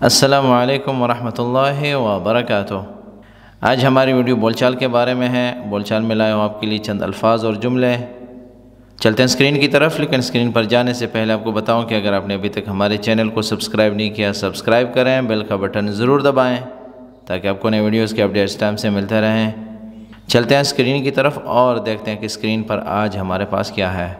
السلام علیکم ورحمۃ اللہ وبرکاتہ۔ آج ہماری ویڈیو بول چال کے بارے میں ہے۔ بول چال میں لائے ہوں آپ کے لیے چند الفاظ اور جملے۔ چلتے ہیں اسکرین کی طرف، لیکن اسکرین پر جانے سے پہلے آپ کو بتاؤں کہ اگر آپ نے ابھی تک ہمارے چینل کو سبسکرائب نہیں کیا، سبسکرائب کریں، بیل کا بٹن ضرور دبائیں تاکہ آپ کو نئے ویڈیوز کے اپڈیٹس ٹائم سے ملتے رہیں۔ چلتے ہیں اسکرین کی طرف اور دیکھتے ہیں کہ اسکرین پر آج ہمارے پاس کیا ہے۔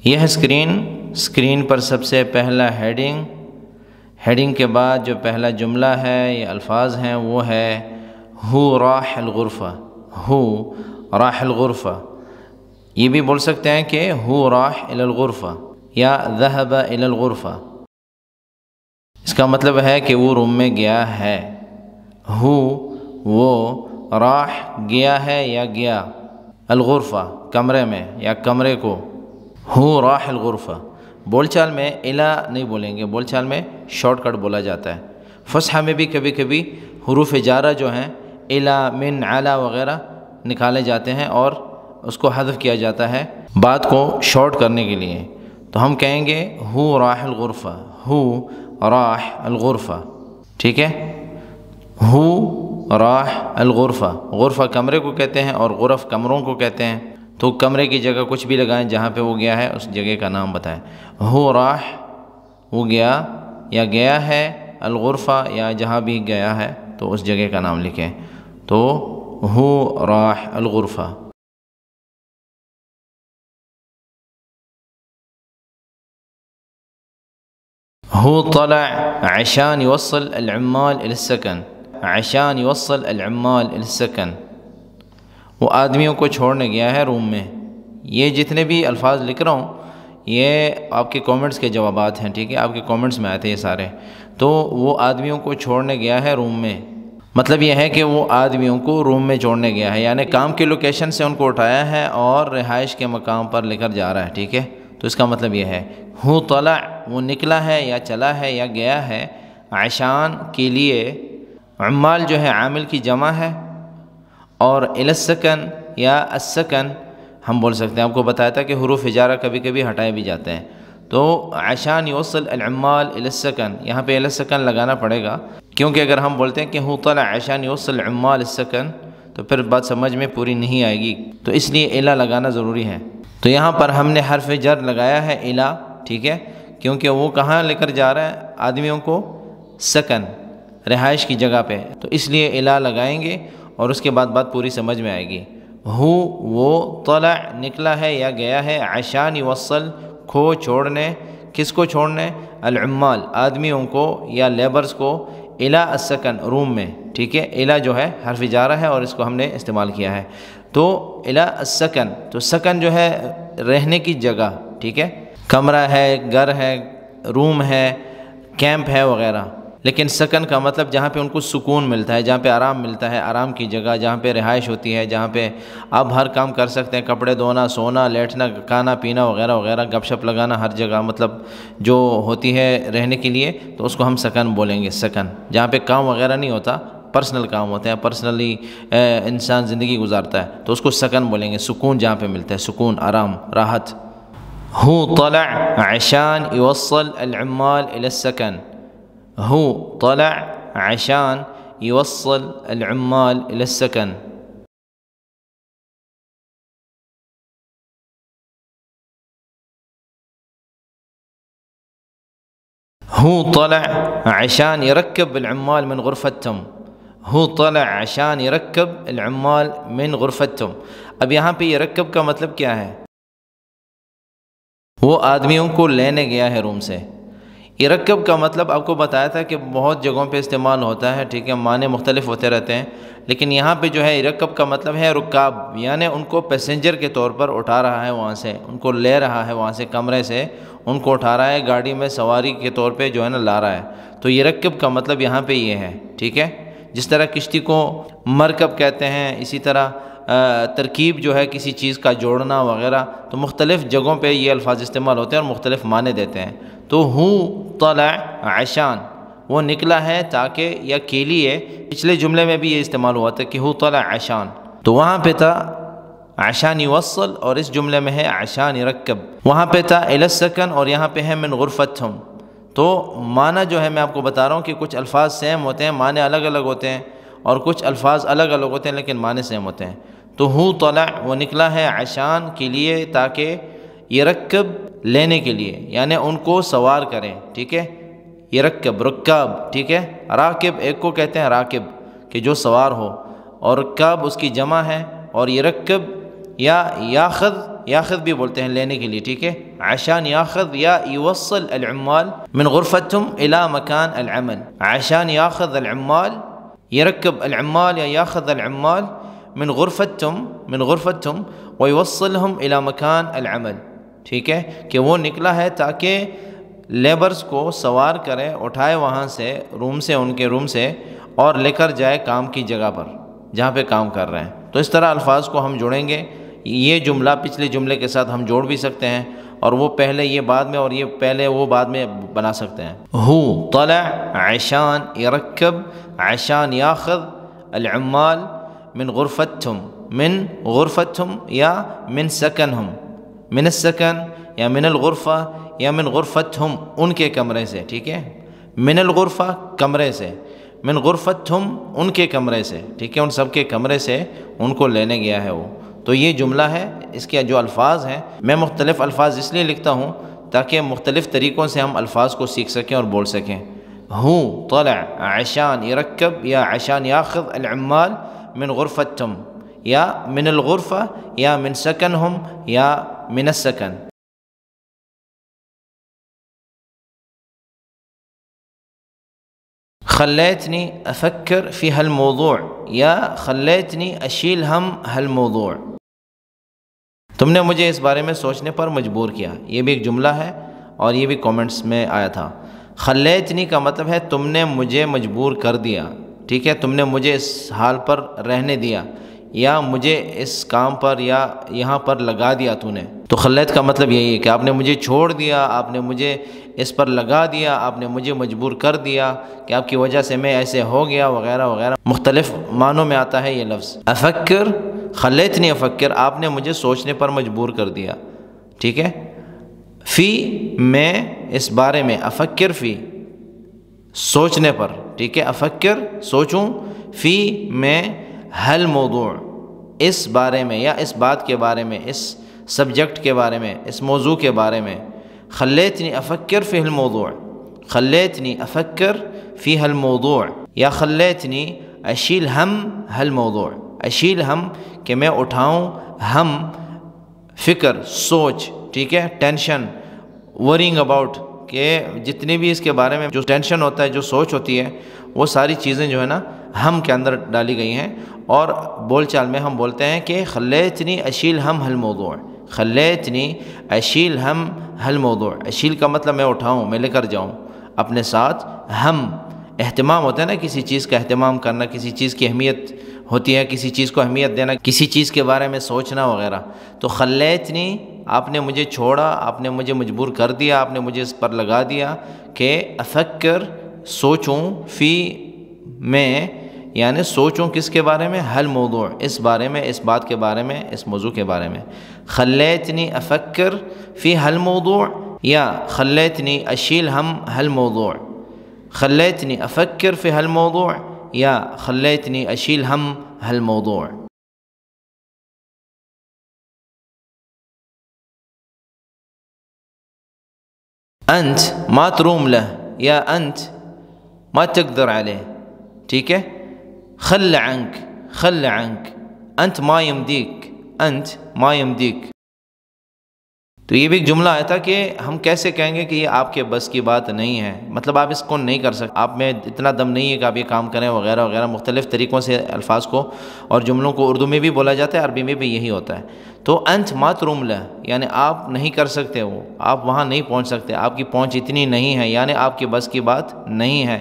یہ ہے اسکرین پر سب سے پہلا ہیڈنگ کے بعد جو پہلا جملہ ہے، یہ الفاظ ہیں، وہ ہے ہو راح الغرفہ۔ ہو راح الغرفہ، یہ بھی بول سکتے ہیں کہ ہو راح الی الغرفہ یا ذهب الی الغرفہ۔ اس کا مطلب ہے کہ وہ روم میں گیا ہے۔ ہو وہ، راح گیا ہے یا گیا، الغرفہ کمرے میں یا کمرے کو۔ ہو راح الغرفہ۔ بول چال میں الا نہیں بولیں گے، بول چال میں شارٹ کٹ بولا جاتا ہے۔ فصحى میں بھی کبھی کبھی حروف جارہ جو ہیں الا، من، علی وغیرہ نکالے جاتے ہیں اور اس کو حذف کیا جاتا ہے بات کو شارٹ کرنے کے لیے۔ تو ہم کہیں گے ہو راح الغرفہ، ہو راح الغرفہ، ٹھیک ہے۔ ہو راح الغرفہ، غرفہ کمرے کو کہتے ہیں اور غرف کمروں کو کہتے ہیں۔ تو کمرے کی جگہ کچھ بھی لگائیں، جہاں پہ وہ گیا ہے اس جگہ کا نام بتائیں۔ ہو راح وہ گیا یا گیا ہے، الغرفہ یا جہاں بھی گیا ہے تو اس جگہ کا نام لکھیں۔ تو ہو راح الغرفہ۔ هو طلع عشان يوصل العمال إلى السكن، عشان يوصل العمال إلى السكن، وہ آدمیوں کو چھوڑنے گیا ہے روم میں۔ یہ جتنے بھی الفاظ لکھ رہا ہوں یہ آپ کے کامنٹس کے جوابات ہیں، ٹھیک ہے، آپ کے کامنٹس میں آئے تھے یہ سارے۔ تو وہ آدمیوں کو چھوڑنے گیا ہے روم میں، مطلب یہ ہے کہ وہ آدمیوں کو روم میں چھوڑنے گیا ہے، یعنی کام کی لوکیشن سے ان کو اٹھایا ہے اور رہائش کے مقام پر لے کر جا رہا ہے، ٹھیک ہے۔ تو اس کا مطلب یہ ہے ہو طلع وہ نکلا ہے یا چلا ہے یا گیا ہے، عشان کے لیے، عمال جو ہے عامل کی جمع ہے، اور الی السکن یا السکن ہم بول سکتے ہیں۔ آپ کو بتایا تھا کہ حروف جارہ کبھی کبھی ہٹائے بھی جاتے ہیں۔ تو عشان یوصل العمال الی السکن، یہاں پہ الی السکن لگانا پڑے گا، کیونکہ اگر ہم بولتے ہیں کہ ہو طلع عشان یوصل العمال السکن تو پھر بات سمجھ میں پوری نہیں آئے گی، تو اس لیے الی لگانا ضروری ہے۔ تو یہاں پر ہم نے حرف جر لگایا ہے الی، ٹھیک ہے، کیونکہ وہ کہاں لے کر جا رہا ہے آدمیوں کو، سکن، رہائش کی جگہ پہ، تو اس لیے الی لگائیں گے اور اس کے بعد بات پوری سمجھ میں آئے گی۔ ہو وہ، طلع نکلا ہے یا گیا ہے، عشان یوصل کھو چھوڑنے، کس کو چھوڑنے، العمال آدمیوں کو یا لیبرز کو، الی السکن روم میں، ٹھیک ہے۔ الی جو ہے حرف جارہ ہے اور اس کو ہم نے استعمال کیا ہے۔ تو الی السکن، تو سکن جو ہے رہنے کی جگہ، ٹھیک ہے، کمرہ ہے، گھر ہے، روم ہے، کیمپ ہے وغیرہ۔ لیکن سکن کا مطلب جہاں پہ ان کو سکون ملتا ہے، جہاں پہ آرام ملتا ہے، آرام کی جگہ، جہاں پہ رہائش ہوتی ہے، جہاں پہ آپ ہر کام کر سکتے ہیں، کپڑے دھونا، سونا، لیٹنا، کھانا پینا وغیرہ وغیرہ، گپ شپ لگانا، ہر جگہ مطلب جو ہوتی ہے رہنے کے لیے، تو اس کو ہم سکن بولیں گے۔ سکن جہاں پہ کام وغیرہ نہیں ہوتا، پرسنل کام ہوتے ہیں، پرسنلی انسان زندگی گزارتا ہے، تو اس کو سکن بولیں گے۔ سکون جہاں پہ ملتا ہے، سکون، آرام، راحت۔ ہو طلع عشان یوصل العمال الی السکن، هو طلع عشان يوصل العمال إلى السكن۔ هو طلع عشان يركب العمال من غرفتهم، هو طلع عشان يركب العمال من غرفتهم۔ اب یہاں پہ يركب کا مطلب کیا ہے؟ وہ آدمیوں کو لینے گیا ہے روم سے۔ یرکب کا مطلب آپ کو بتایا تھا کہ بہت جگہوں پہ استعمال ہوتا ہے، ٹھیک ہے، معنی مختلف ہوتے رہتے ہیں، لیکن یہاں پہ جو ہے یرکب کا مطلب ہے رکاب، یعنی ان کو پیسنجر کے طور پر اٹھا رہا ہے، وہاں سے ان کو لے رہا ہے، وہاں سے کمرے سے ان کو اٹھا رہا ہے، گاڑی میں سواری کے طور پہ جو ہے نا لا رہا ہے۔ تو یرکب کا مطلب یہاں پہ یہ ہے، ٹھیک ہے۔ جس طرح کشتی کو مرکب کہتے ہیں، اسی طرح ترکیب جو ہے کسی چیز کا جوڑنا وغیرہ، تو مختلف جگہوں پہ یہ الفاظ استعمال ہوتے ہیں اور مختلف معنی دیتے ہیں۔ تو ہو طلع عشان وہ نکلا ہے تاکہ یا کے لیے، پچھلے جملے میں بھی یہ استعمال ہوا تھا کہ ہو طلع عشان، تو وہاں پہ تھا عشان يوصل اور اس جملے میں ہے عشان يركب. وہاں پہ تھا إلى السكن اور یہاں پہ ہے من غرفتهم. تو معنی جو ہے میں آپ کو بتا رہا ہوں کہ کچھ الفاظ سیم ہوتے ہیں، معنی الگ الگ ہوتے ہیں، اور کچھ الفاظ الگ الگ ہوتے ہیں لیکن معنی سیم ہوتے ہیں. تو ہو طلع وہ نکلا ہے عشان کے لیے، تاکہ يركب لینے کے لیے، یعنی ان کو سوار کریں. ٹھیک ہے، يركب رکاب. ٹھیک ہے، راکب ایک کو کہتے ہیں راکب کہ جو سوار ہو، اور رکاب اس کی جمع ہے. اور يركب یا یاخذ بھی بولتے ہیں لینے کے لیے. ٹھیک ہے، عشان یاخذ یا يوصل العمال من غرفتهم الى مكان العمل. عشان ياخذ العمال، يركب العمال یا ياخذ العمال من غرفتهم ويوصلهم الى مكان العمل. ٹھیک ہے، کہ وہ نکلا ہے تاکہ لیبرز کو سوار کرے، اٹھائے وہاں سے روم سے، ان کے روم سے، اور لے کر جائے کام کی جگہ پر جہاں پہ کام کر رہے ہیں. تو اس طرح الفاظ کو ہم جوڑیں گے. یہ جملہ پچھلے جملے کے ساتھ ہم جوڑ بھی سکتے ہیں، اور وہ پہلے یہ بعد میں، اور یہ پہلے وہ بعد میں بنا سکتے ہیں. ہو طلع عشان يركب عشان ياخذ العمال من غرفتهم یا من سكنهم، من السكن یا من الغرفہ یا من غرفتهم ان کے کمرے سے. ٹھیک ہے، من الغرفہ کمرے سے، من غرفتهم ان کے کمرے سے. ٹھیک ہے، ان سب کے کمرے سے ان کو لینے گیا ہے وہ. تو یہ جملہ ہے. اس کے جو الفاظ ہیں، میں مختلف الفاظ اس لیے لکھتا ہوں تاکہ مختلف طریقوں سے ہم الفاظ کو سیکھ سکیں اور بول سکیں. ہو طلع عشان يركب یا عشان ياخذ العمال من غرفتهم یا من الغرفہ یا من سكنهم یا من السكن. خليتني أفكر في هالموضوع یا خليتني أشيل هم هالموضوع. تم نے مجھے اس بارے میں سوچنے پر مجبور کیا. یہ بھی ایک جملہ ہے اور یہ بھی کومنٹس میں آیا تھا. خلیتنی کا مطلب ہے تم نے مجھے مجبور کر دیا. ٹھیک ہے، تم نے مجھے اس حال پر رہنے دیا، یا مجھے اس کام پر یا یہاں پر لگا دیا تو نے. تو خلیت کا مطلب یہی ہے کہ آپ نے مجھے چھوڑ دیا، آپ نے مجھے اس پر لگا دیا، آپ نے مجھے مجبور کر دیا کہ آپ کی وجہ سے میں ایسے ہو گیا وغیرہ وغیرہ. مختلف معنوں میں آتا ہے یہ لفظ. افکر، خلیتنی افکر، آپ نے مجھے سوچنے پر مجبور کر دیا. ٹھیک ہے، فی میں اس بارے میں، افکر فی سوچنے پر. ٹھیک ہے، افکر سوچوں، فی میں حل موضوع اس بارے میں یا اس بات کے بارے میں، اس سبجیکٹ کے بارے میں، اس موضوع کے بارے میں. خلیتنی افکر فی الموضوع، خلیتنی افکر فی الموضوع یا خلیتنی اشیل ہم الموضوع. اشیل ہم کہ میں اٹھاؤں، ہم فکر سوچ. ٹھیک ہے، ٹینشن، ورینگ اباؤٹ، کہ جتنی بھی اس کے بارے میں جو ٹینشن ہوتا ہے، جو سوچ ہوتی ہے، وہ ساری چیزیں جو ہے نا ہم کے اندر ڈالی گئی ہیں. اور بول چال میں ہم بولتے ہیں کہ خلیتنی اشیل ہم الموضوع، خلیتنی اشیل ہم الموضوع. اشیل کا مطلب میں اٹھاؤں، میں لے کر جاؤں اپنے ساتھ. ہم اہتمام ہوتا ہے نا، کسی چیز کا اہتمام کرنا، کسی چیز کی اہمیت ہوتی ہے، کسی چیز کو اہمیت دینا، کسی چیز کے بارے میں سوچنا وغیرہ. تو خلیتنی، آپ نے مجھے چھوڑا، آپ نے مجھے مجبور کر دیا، آپ نے مجھے اس پر لگا دیا کہ افکر سوچوں، فی میں یعنی سوچوں کس کے بارے میں، حل موضوع اس بارے میں، اس بات کے بارے میں، اس موضوع کے بارے میں. خلیتنی افکر فی حل موضوع یا خلیتنی اشیل ہم حل موضوع. خلیتنی افکر فی حل موضوع یا خلیتنی اشیل ہم حل موضوع. انت ما تروم له یا انت ما تقدر عليه. ٹھیک ہے، خل عنك، خل عنك، انت ما يمديك، انت ما يمديك. تو یہ بھی ایک جملہ آیا تھا کہ ہم کیسے کہیں گے کہ یہ آپ کے بس کی بات نہیں ہے، مطلب آپ اس کو نہیں کر سکتے، آپ میں اتنا دم نہیں ہے کہ آپ یہ کام کریں وغیرہ وغیرہ. مختلف طریقوں سے الفاظ کو اور جملوں کو اردو میں بھی بولا جاتا ہے، عربی میں بھی یہی ہوتا ہے. تو انت ما تروم له یعنی آپ نہیں کر سکتے، وہ آپ وہاں نہیں پہنچ سکتے، آپ کی پہنچ اتنی نہیں ہے، یعنی آپ کی بس کی بات نہیں ہے.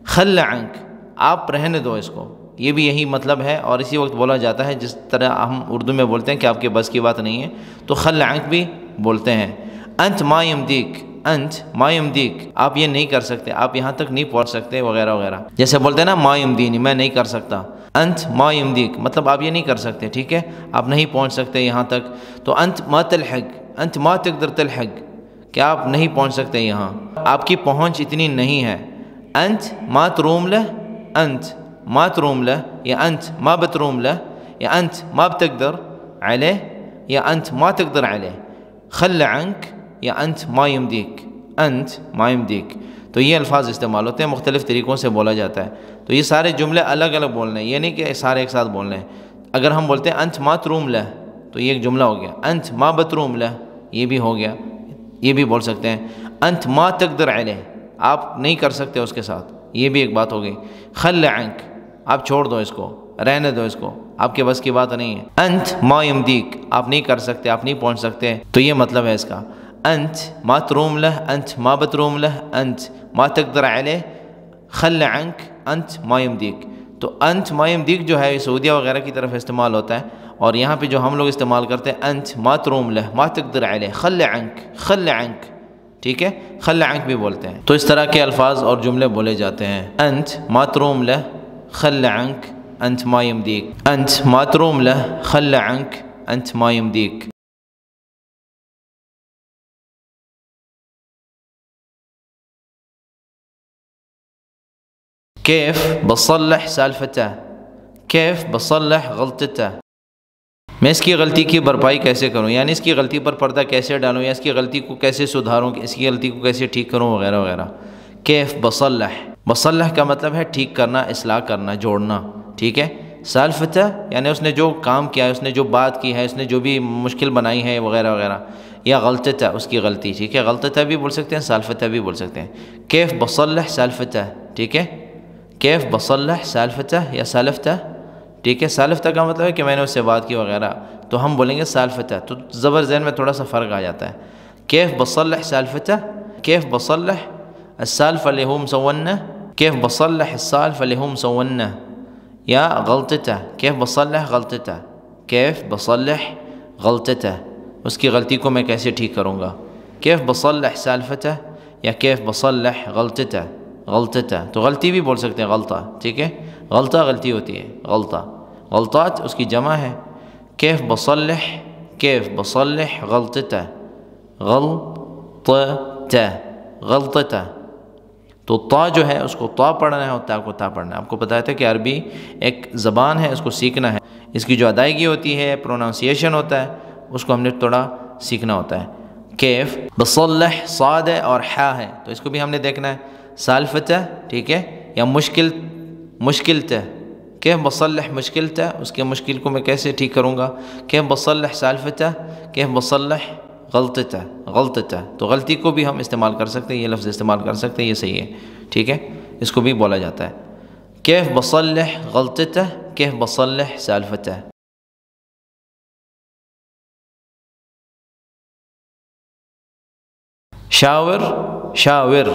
خل عنك، آپ رہنے دو اس کو، یہ بھی یہی مطلب ہے. اور اسی وقت بولا جاتا ہے جس طرح ہم اردو میں بولتے ہیں کہ آپ کے بس کی بات نہیں ہے، تو خل عنك بھی بولتے ہیں. انت ما يمديك، انت ما یمدیک، آپ یہ نہیں کر سکتے، آپ یہاں تک نہیں پہنچ سکتے وغیرہ وغیرہ. جیسے بولتے ہیں نا ما یمدینی، میں نہیں کر سکتا. انت ما یمدیک مطلب آپ یہ نہیں کر سکتے، ٹھیک ہے، آپ نہیں پہنچ سکتے یہاں تک. تو انت ما تلحق، انت ما تقدر تلحق، کہ آپ نہیں پہنچ سکتے یہاں، آپ کی پہنچ اتنی نہیں ہے. انت ما تروم له، انت ما تروم له، یا انت ما بتروم له، یا انت ما بتقدر عليه، یا انت ما تقدر عليه. خل عنك یا انت ما يمديك، انت ما يمديك. تو یہ الفاظ استعمال ہوتے ہیں، مختلف طریقوں سے بولا جاتا ہے. تو یہ سارے جملے الگ الگ بولنے ہیں، یہ نہیں کہ سارے ایک ساتھ بولنے ہیں. اگر ہم بولتے ہیں انت ما تروم له تو یہ ایک جملہ ہو گیا. انت ما بتروم له یہ بھی ہو گیا، یہ بھی بول سکتے ہیں. انت ما تقدر عليه آپ نہیں کر سکتے اس کے ساتھ، یہ بھی ایک بات ہو گئی. خل عنك آپ چھوڑ دو اس کو، رہنے دو اس کو، آپ کے بس کی بات نہیں ہے. انت ما يمديك آپ نہیں کر سکتے، آپ نہیں پہنچ سکتے. تو یہ مطلب ہے اس کا. انت ما تروم له، انت ما بتروم له، انت ما تقدر عليه، خل عنك انت ما يمديك. تو انت ما يمديك جو ہے سعودیہ وغیرہ کی طرف استعمال ہوتا ہے، اور یہاں پہ جو ہم لوگ استعمال کرتے ہیں انت ما تروم له ما تقدر عليه خل عنك، خل عنك، ٹھیک ہے، خل عنك بھی بولتے ہیں. تو اس طرح کے الفاظ اور جملے بولے جاتے ہیں. انت ما تروم له خل عنك انت ما يمديك، انت ما تروم له خل عنك انت ما يمديك. كيف بصلح سالفته، كيف بصلح غلطته، میں اس کی غلطی کی بھرپائی کیسے کروں، یعنی اس کی غلطی پر پردہ کیسے ڈالوں، یا اس کی غلطی کو کیسے سدھاروں، اس کی غلطی کو کیسے ٹھیک کروں وغیرہ وغیرہ. کیف بصلح، بصلح کا مطلب ہے ٹھیک کرنا، اصلاح کرنا، جوڑنا، ٹھیک ہے. سالفتہ یعنی اس نے جو کام کیا ہے، اس نے جو بات کی ہے، اس نے جو بھی مشکل بنائی ہے وغیرہ وغیرہ. یا غلطتہ اس کی غلطی، ٹھیک ہے، غلطتہ بھی بول سکتے ہیں، سالفتہ بھی بول سکتے ہیں. کیف بصلح سالفتہ، ٹھیک ہے، کیف بصلح سالفتہ یا سالفتہ، ٹھیک ہے. سالفتہ کا مطلب ہے کہ میں نے اس سے بات کی وغیرہ، تو ہم بولیں گے سالفتہ. تو زبر ذہن میں تھوڑا سا فرق آ جاتا ہے. کیف بصلح سالفتہ، کیف بصلح السالفة اللي هو مسونا، كيف بصلح السالفة اللي هو مسونا. یا غلطته، كيف بصلح غلطته، كيف بصلح غلطته اس کی غلطی کو میں کیسے ٹھیک کروں گا. كيف بصلح سالفته یا كيف بصلح غلطته، غلطته تو غلطی بھی بول سکتے ہیں، غلطہ، ٹھیک ہے، غلطہ غلطی ہوتی ہے، غلطہ، غلطات اس کی جمع ہے. كيف بصلح، كيف بصلح غلطته، غلطته، غلطته. تو طا جو ہے اس کو طا پڑھنا ہے اور تا کو تا پڑھنا ہے. آپ کو پتہ ہے کہ عربی ایک زبان ہے، اس کو سیکھنا ہے، اس کی جو ادائیگی ہوتی ہے، پروننسیشن ہوتا ہے، اس کو ہم نے تھوڑا سیکھنا ہوتا ہے. کیف بصلح صاد اور حا ہے، تو اس کو بھی ہم نے دیکھنا ہے. سالفتہ، ٹھیک ہے، یا مشکلتہ، کیف بصلح مشکلتہ اس کے مشکل کو میں کیسے ٹھیک کروں گا. کیف بصلح سالفتہ، کیف بصلح غلطتہ، غلطتہ تو غلطی کو بھی ہم استعمال کر سکتے ہیں، یہ لفظ استعمال کر سکتے ہیں، یہ صحیح ہے، ٹھیک ہے، اس کو بھی بولا جاتا ہے. کیف بصلح غلطتہ، کیف بصلح سالفتہ. شاور، شاور،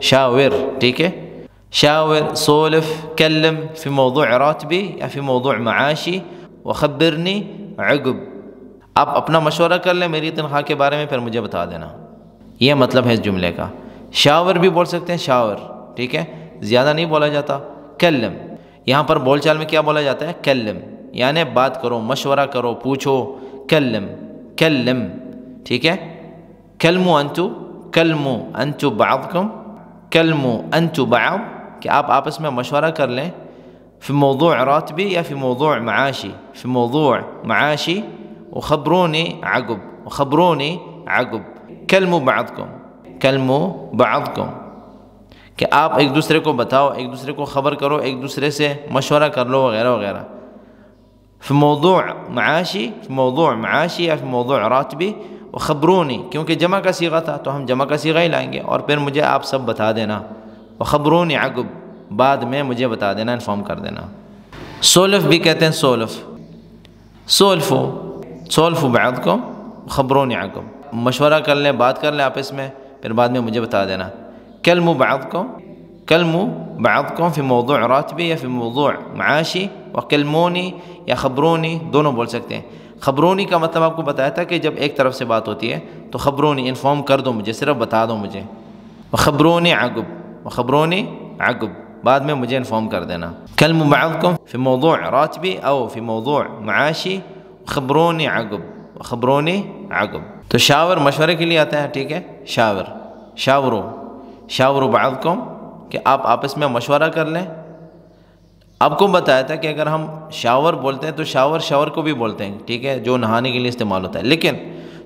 شاور، ٹھیک ہے. شاور سولف كلم في موضوع راتبي یا في موضوع معاشي وخبرني عقب. آپ اپنا مشورہ کر لیں میری تنخواہ کے بارے میں، پھر مجھے بتا دینا. یہ مطلب ہے اس جملے کا. شاور بھی بول سکتے ہیں، شاور، ٹھیک ہے، زیادہ نہیں بولا جاتا. کلم یہاں پر بول چال میں کیا بولا جاتا ہے، کلم، یعنی بات کرو، مشورہ کرو، پوچھو. کلم، کلم، ٹھیک ہے. کلمو انتو، کلمو انتو بعضکم، کلمو انتو بعض کہ آپ آپس میں مشورہ کر لیں. فی موضوع راتبی یا فی موضوع معاشی، فی موضوع معاشی وخبرونی عقب، وخبرونی عقب. کلمو بعضکم، کلمو بعضکم کہ آپ ایک دوسرے کو بتاؤ، ایک دوسرے کو خبر کرو، ایک دوسرے سے مشورہ کر لو وغیرہ وغیرہ. فی موضوع معاشی، فی موضوع معاشی یا فی موضوع راتبی وخبرونی، کیونکہ جمع کا صیغہ تھا تو ہم جمع کا صیغہ ہی لائیں گے، اور پھر مجھے آپ سب بتا دینا. وخبرونی عقب بعد میں مجھے بتا دینا، انفارم کر دینا. سولف بھی کہتے ہیں، سولف، سولفو، سولفو بعضکم وخبرونی عقب، مشورہ کر لیں، بات کر لیں آپس میں، پھر بعد میں مجھے بتا دینا. کلمو بعضکم، کلمو بعضکم فی موضوع راتبی یا فی موضوع معاشی، وکلمونی یا خبرونی دونوں بول سکتے ہیں. خبرونی کا مطلب آپ کو بتایا تھا کہ جب ایک طرف سے بات ہوتی ہے تو خبرونی انفارم کر دو مجھے، صرف بتا دو مجھے. وخبرونی عقب، وخبرونی عقب، بعد میں مجھے انفارم کر دینا. کلموا بعضکم فی موضوع راتبی او فی موضوع معاشی خبرونی عقب، خبرونی عقب. تو شاور مشورے کے لیے آتا ہے، ٹھیک ہے. شاورو بعضکم کہ آپ آپس میں مشورہ کر لیں. آپ کو بتایا تھا کہ اگر ہم شاور بولتے ہیں تو شاور کو بھی بولتے ہیں، ٹھیک ہے، جو نہانے کے لیے استعمال ہوتا ہے، لیکن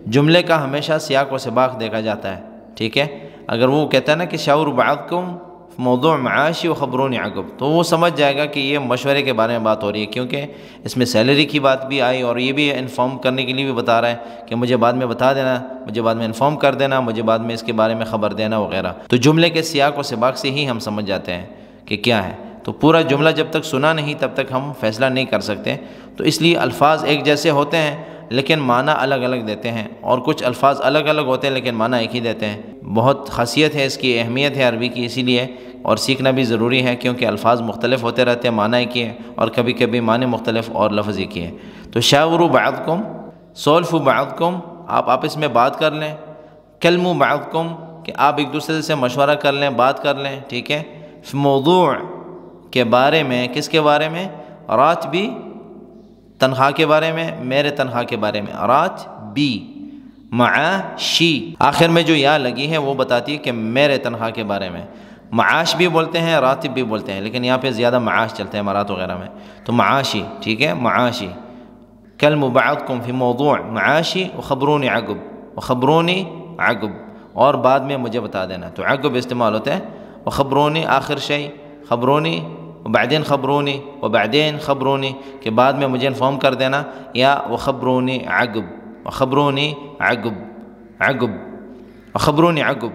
جملے کا ہمیشہ سیاق و سباق دیکھا جاتا ہے، ٹھیک ہے. اگر وہ کہتا ہے نا کہ شاوروا بعضکم موضوع معاشی و خبرونی عقب، تو وہ سمجھ جائے گا کہ یہ مشورے کے بارے میں بات ہو رہی ہے، کیونکہ اس میں سیلری کی بات بھی آئی اور یہ بھی انفارم کرنے کے لیے بھی بتا رہا ہے کہ مجھے بعد میں بتا دینا، مجھے بعد میں انفارم کر دینا، مجھے بعد میں اس کے بارے میں خبر دینا وغیرہ. تو جملے کے سیاق و سباق سے ہی ہم سمجھ جاتے ہیں کہ کیا ہے. تو پورا جملہ جب تک سنا نہیں تب تک ہم فیصلہ نہیں کر سکتے. تو اس لیے الفاظ ایک جیسے ہوتے ہیں لیکن معنی الگ الگ دیتے ہیں، اور کچھ الفاظ الگ الگ ہوتے ہیں لیکن معنی ایک ہی دیتے ہیں. بہت خاصیت ہے اس کی، اہمیت ہے عربی کی، اسی لیے اور سیکھنا بھی ضروری ہے، کیونکہ الفاظ مختلف ہوتے رہتے ہیں، معنی ایک ہی ہے اور کبھی کبھی معنی مختلف اور لفظ ایک ہی ہے. تو شاوروا بعضکم، سولفوا بعضکم، آپ آپس میں بات کر لیں. کلموا بعضکم کہ آپ ایک دوسرے سے مشورہ کر لیں، بات کر لیں، ٹھیک ہے. موضوع کے بارے میں، کس کے بارے میں؟ راتبی، تنخواہ کے بارے میں، میرے تنخواہ کے بارے میں. راتبی معاشی، آخر میں جو یا لگی ہے وہ بتاتی ہے کہ میرے تنخواہ کے بارے میں. معاش بھی بولتے ہیں، راتب بھی بولتے ہیں، لیکن یہاں پہ زیادہ معاش چلتے ہیں امارات وغیرہ میں. تو معاشی، ٹھیک ہے، معاشی. کلموا بعضکم فی موضوع معاشی وخبرونی عقب، وخبرونی عقب، اور بعد میں مجھے بتا دینا. تو عقب استعمال ہوتا ہے، وخبرونی آخر شیء، خبرونی وبعدین خبرونی، وبعدین خبرونی کہ بعد میں مجھے انفارم کر دینا، یا وخبرونی عقب، وخبرونی عقب، عقب، وخبرونی عقب.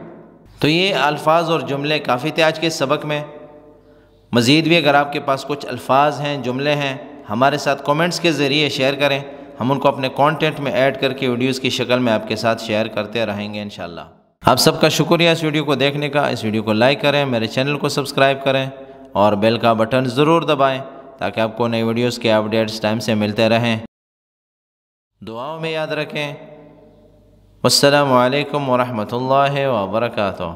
تو یہ الفاظ اور جملے کافی تھے آج کے سبق میں. مزید بھی اگر آپ کے پاس کچھ الفاظ ہیں، جملے ہیں، ہمارے ساتھ کومنٹس کے ذریعے شیئر کریں، ہم ان کو اپنے کانٹینٹ میں ایڈ کر کے ویڈیوز کی شکل میں آپ کے ساتھ شیئر کرتے رہیں گے انشاءاللہ. آپ سب کا شکریہ اس ویڈیو کو دیکھنے کا. اس ویڈیو کو لائک کریں، میرے چینل کو سبسکرائب کریں اور بیل کا بٹن ضرور دبائیں تاکہ آپ کو نئی ویڈیوز کے اپڈیٹس ٹائم سے ملتے رہیں. دعاؤں میں یاد رکھیں. والسلام علیکم ورحمۃ اللہ وبرکاتہ.